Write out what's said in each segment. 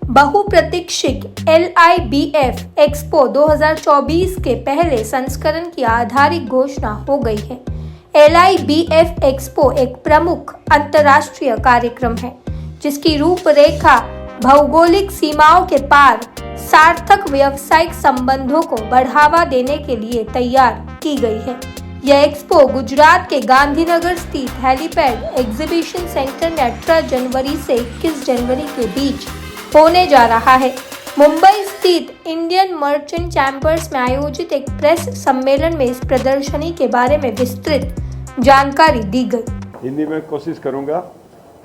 बहुप्रतीक्षित LIBF expo 2024 के पहले संस्करण की आधिकारिक घोषणा हो गई है। LIBF एक्सपो एक प्रमुख अंतर्राष्ट्रीय कार्यक्रम है जिसकी रूपरेखा भौगोलिक सीमाओं के पार सार्थक व्यावसायिक संबंधों को बढ़ावा देने के लिए तैयार की गई है। यह एक्सपो गुजरात के गांधीनगर स्थित हेलीपैड एग्जीबिशन सेंटर में 18 जनवरी से 21 जनवरी के बीच होने जा रहा है। मुंबई स्थित इंडियन मर्चेंट चैम्बर्स में आयोजित एक प्रेस सम्मेलन में इस प्रदर्शनी के बारे में विस्तृत जानकारी दी गई। हिंदी में कोशिश करूंगा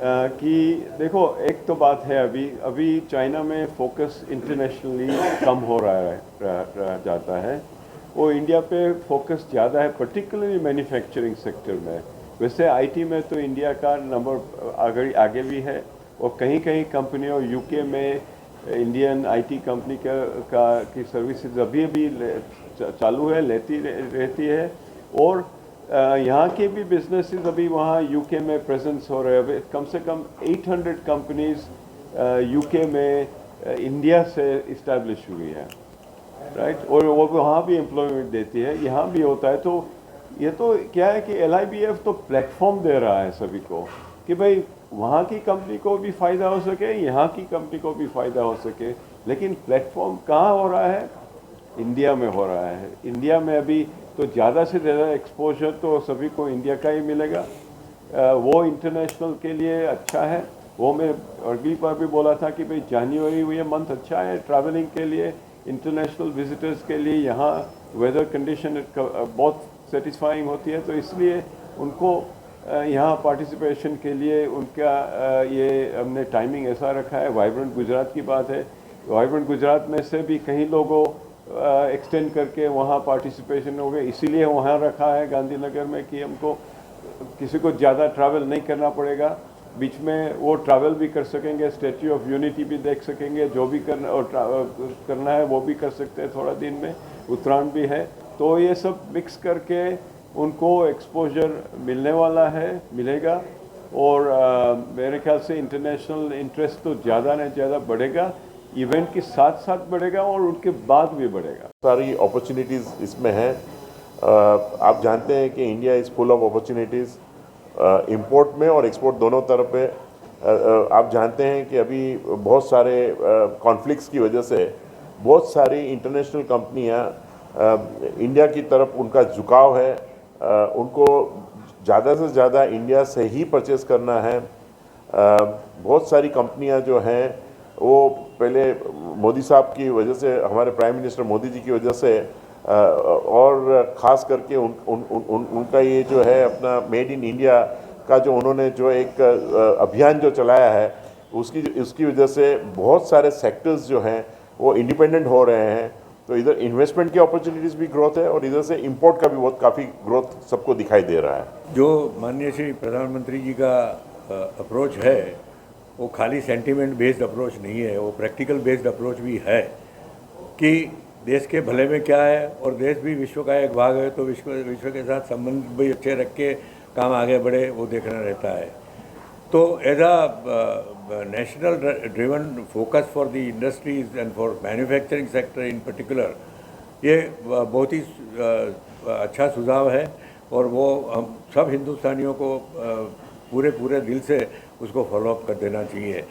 कि देखो, एक तो बात है अभी चाइना में फोकस इंटरनेशनली कम हो रहा जाता है। वो इंडिया पे फोकस ज़्यादा है, पर्टिकुलरली मैन्युफैक्चरिंग सेक्टर में। वैसे आईटी में तो इंडिया का नंबर आगे भी है और कहीं कंपनियों यूके में इंडियन आईटी कंपनी की सर्विसेज अभी चालू है, लेती रहती है। और यहाँ के भी बिजनेसेस अभी वहाँ यूके में प्रेजेंस हो रहे हैं। कम से कम 800 कंपनीज यूके में इंडिया से इस्टेब्लिश हुई है, राइट। और वो वहाँ भी एम्प्लॉयमेंट देती है, यहाँ भी होता है। तो ये तो क्या है कि LIBF तो प्लेटफॉर्म दे रहा है सभी को कि भाई वहाँ की कंपनी को भी फ़ायदा हो सके, यहाँ की कंपनी को भी फ़ायदा हो सके। लेकिन प्लेटफॉर्म कहाँ हो रहा है? इंडिया में हो रहा है। इंडिया में अभी तो ज़्यादा से ज़्यादा एक्सपोजर तो सभी को इंडिया का ही मिलेगा। वो इंटरनेशनल के लिए अच्छा है। वो मैं अगली बार भी बोला था कि भाई जनवरी ये मंथ अच्छा है ट्रैवलिंग के लिए, इंटरनेशनल विजिटर्स के लिए। यहाँ वेदर कंडीशन बहुत सेटिस्फाइंग होती है, तो इसलिए उनको यहाँ पार्टिसिपेशन के लिए उनका ये हमने टाइमिंग ऐसा रखा है। वाइब्रेंट गुजरात की बात है, वाइब्रेंट गुजरात में से भी कई लोगों एक्सटेंड करके वहाँ पार्टिसिपेशन हो गए। इसीलिए वहाँ रखा है गांधीनगर में कि हमको किसी को ज़्यादा ट्रैवल नहीं करना पड़ेगा। बीच में वो ट्रैवल भी कर सकेंगे, स्टैच्यू ऑफ यूनिटी भी देख सकेंगे, जो भी करना है वो भी कर सकते हैं। थोड़ा दिन में उत्तरायण भी है, तो ये सब मिक्स करके उनको एक्सपोजर मिलने वाला है, मिलेगा। और मेरे ख्याल से इंटरनेशनल इंटरेस्ट तो ज़्यादा न ज़्यादा बढ़ेगा, इवेंट के साथ साथ बढ़ेगा और उनके बाद भी बढ़ेगा। सारी अपॉर्चुनिटीज़ इसमें हैं। आप जानते हैं कि India is full of opportunities, import में और एक्सपोर्ट दोनों तरफ पे। आप जानते हैं कि अभी बहुत सारे कॉन्फ्लिक्ट्स की वजह से बहुत सारी इंटरनेशनल कंपनियां इंडिया की तरफ उनका झुकाव है। उनको ज़्यादा से ज़्यादा इंडिया से ही परचेज़ करना है। बहुत सारी कंपनियां जो हैं वो पहले मोदी साहब की वजह से, हमारे प्राइम मिनिस्टर मोदी जी की वजह से, और ख़ास करके उनका ये जो है अपना मेड इन इंडिया का जो उन्होंने जो एक अभियान जो चलाया है, उसकी वजह से बहुत सारे सेक्टर्स जो हैं वो इंडिपेंडेंट हो रहे हैं। तो इधर इन्वेस्टमेंट की अपॉर्चुनिटीज़ भी ग्रोथ है और इधर से इंपोर्ट का भी काफ़ी ग्रोथ सबको दिखाई दे रहा है। जो माननीय श्री प्रधानमंत्री जी का अप्रोच है वो खाली सेंटीमेंट बेस्ड अप्रोच नहीं है, वो प्रैक्टिकल बेस्ड अप्रोच भी है कि देश के भले में क्या है, और देश भी विश्व का एक भाग है, तो विश्व के साथ संबंध भी अच्छे रख के काम आगे बढ़े, वो देखना रहता है। तो as a national driven focus for the industries and for manufacturing sector in particular, ये बहुत ही अच्छा सुझाव है और वो हम सब हिंदुस्तानियों को पूरे दिल से उसको फॉलो अप कर देना चाहिए।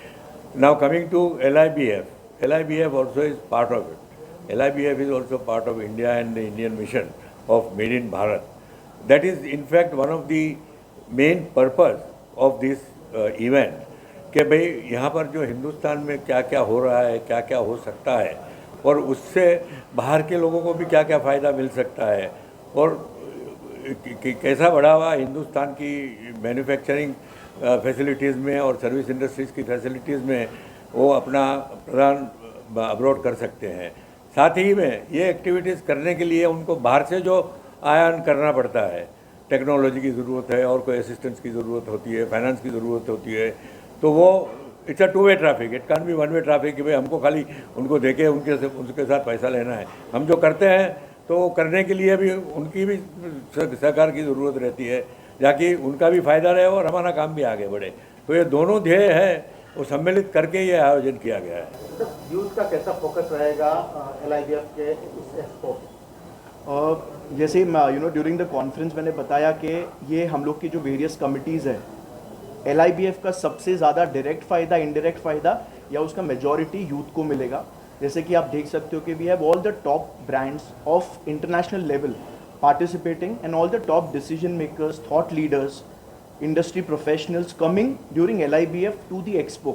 Now coming to LIBF also is part of it. LIBF is also part of India and the Indian mission of Made in Bharat. That is in fact one of the main purpose of this event कि भाई यहाँ पर जो हिंदुस्तान में क्या क्या हो रहा है, क्या क्या हो सकता है, और उससे बाहर के लोगों को भी क्या क्या फ़ायदा मिल सकता है, और कैसा बढ़ावा हिंदुस्तान की मैन्युफैक्चरिंग फैसिलिटीज़ में और सर्विस इंडस्ट्रीज़ की फैसिलिटीज़ में वो अपना प्रदान अब्रॉड कर सकते हैं। साथ ही में ये एक्टिविटीज़ करने के लिए उनको बाहर से जो आयान करना पड़ता है, टेक्नोलॉजी की ज़रूरत है और कोई असिस्टेंस की ज़रूरत होती है, फाइनेंस की ज़रूरत होती है, तो वो it's a two way traffic, it can be one way traffic कि भाई हमको खाली उनको देके उनके साथ पैसा लेना है। हम जो करते हैं तो करने के लिए भी उनकी भी सहकार की ज़रूरत रहती है, ताकि उनका भी फ़ायदा रहे और हमारा काम भी आगे बढ़े। तो ये दोनों ध्येय है वो सम्मिलित करके ये आयोजन किया गया है। यूथ का कैसा फोकस रहेगा LIBF के इस एक्सपो पे? जैसे ड्यूरिंग द कॉन्फ्रेंस मैंने बताया कि ये हम लोग की जो वेरियस कमिटीज़ है, LIBF का सबसे ज़्यादा डायरेक्ट फ़ायदा, इनडायरेक्ट फ़ायदा या उसका मेजॉरिटी यूथ को मिलेगा। जैसे कि आप देख सकते हो कि we have all the top brands of international level participating and all the top decision makers, thought leaders, industry professionals coming during LIBF to the expo.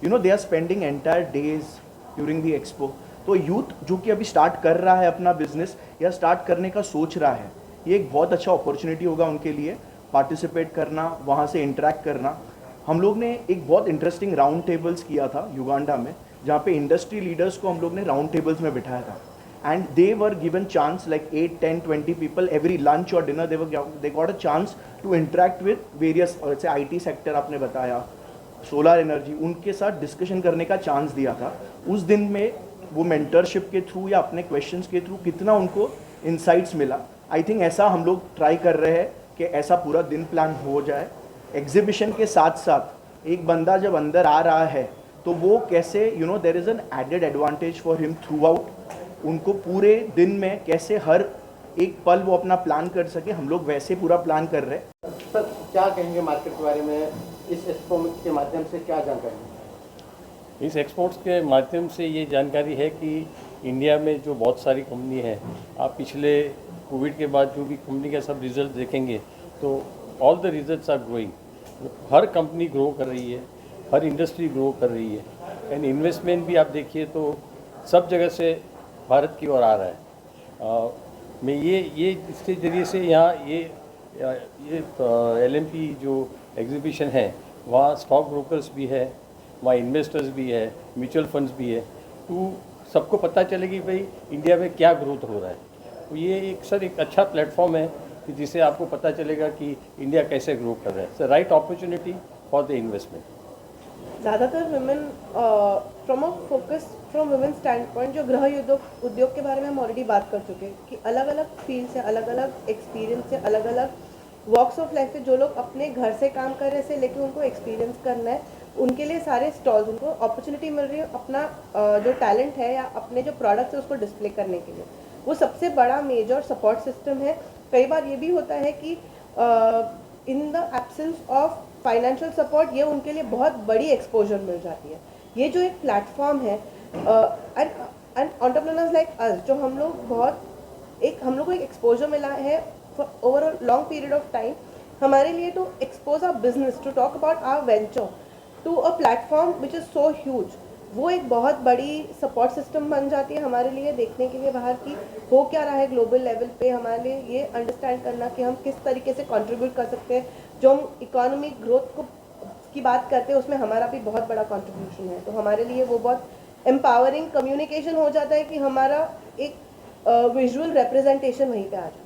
They are spending entire days during the expo. तो youth जो कि अभी start कर रहा है अपना business या start करने का सोच रहा है, ये एक बहुत अच्छा अपॉर्चुनिटी होगा उनके लिए पार्टिसिपेट करना, वहाँ से इंटरेक्ट करना। हम लोग ने एक बहुत इंटरेस्टिंग राउंड टेबल्स किया था युगांडा में, जहाँ पे इंडस्ट्री लीडर्स को हम लोग ने राउंड टेबल्स में बिठाया था। And they were given chance, like 8, 10, 20 people every lunch or dinner, they got a chance to interact with various, say IT sector आपने बताया, सोलर एनर्जी, उनके साथ डिस्कशन करने का चांस दिया था। उस दिन में वो मेंटरशिप के थ्रू या अपने क्वेश्चंस के थ्रू कितना उनको इंसाइट्स मिला। आई थिंक ऐसा हम लोग ट्राई कर रहे हैं कि ऐसा पूरा दिन प्लान हो जाए। एग्जीबिशन के साथ साथ एक बंदा जब अंदर आ रहा है तो वो कैसे there is an added advantage for him throughout, उनको पूरे दिन में कैसे हर एक पल वो अपना प्लान कर सके, हम लोग वैसे पूरा प्लान कर रहे हैं। सर क्या कहेंगे मार्केट के बारे में? इस एक्सपो के माध्यम से क्या जानकारी? इस एक्सपोर्ट्स के माध्यम से ये जानकारी है कि इंडिया में जो बहुत सारी कंपनी है, आप पिछले कोविड के बाद जो भी कंपनी का सब रिजल्ट देखेंगे तो all the results are growing. हर कंपनी ग्रो कर रही है, हर इंडस्ट्री ग्रो कर रही है, एंड इन्वेस्टमेंट भी आप देखिए तो सब जगह से भारत की ओर आ रहा है। मैं ये इसके ज़रिए से यहाँ ये LMP जो एग्जीबिशन है, वहाँ स्टॉक ब्रोकर्स भी है, वहाँ इन्वेस्टर्स भी है, म्यूचुअल फंड्स भी है, तो सबको पता चलेगी भाई इंडिया में क्या ग्रोथ हो रहा है। तो ये एक अच्छा प्लेटफॉर्म है कि जिससे आपको पता चलेगा कि इंडिया कैसे ग्रो कर रहा है। It's right opportunity for the investment. ज़्यादातर women from a focus from women standpoint, जो गृह उद्योग के बारे में हम ऑलरेडी बात कर चुके हैं कि अलग अलग फील्ड से, अलग अलग एक्सपीरियंस से, अलग अलग वॉक्स ऑफ लाइफ से जो लोग अपने घर से काम कर रहे से लेके उनको एक्सपीरियंस करना है, उनके लिए सारे स्टॉल्स, उनको अपॉर्चुनिटी मिल रही है अपना जो टैलेंट है या अपने जो प्रोडक्ट्स है उसको डिस्प्ले करने के लिए। वो सबसे बड़ा मेजर सपोर्ट सिस्टम है। कई बार ये भी होता है कि in the absence of financial support ये उनके लिए बहुत बड़ी एक्सपोजर मिल जाती है। ये जो एक प्लेटफॉर्म है एंड एंटरप्रेन्योर्स लाइक अस, जो हम लोग हम लोग को एक एक्सपोजर मिला है for over a long period of time, हमारे लिए to expose our business, to talk about our venture to a platform which is so huge, वो एक बहुत बड़ी सपोर्ट सिस्टम बन जाती है हमारे लिए देखने के लिए बाहर की हो क्या रहा है ग्लोबल लेवल पे। हमारे लिए ये अंडरस्टैंड करना कि हम किस तरीके से कंट्रीब्यूट कर सकते हैं, जो हम इकोनॉमिक ग्रोथ की बात करते हैं उसमें हमारा भी बहुत बड़ा कंट्रीब्यूशन है। तो हमारे लिए वो बहुत एम्पावरिंग कम्युनिकेशन हो जाता है कि हमारा एक विजुअल रिप्रेजेंटेशन वहीं पे आ जाता है।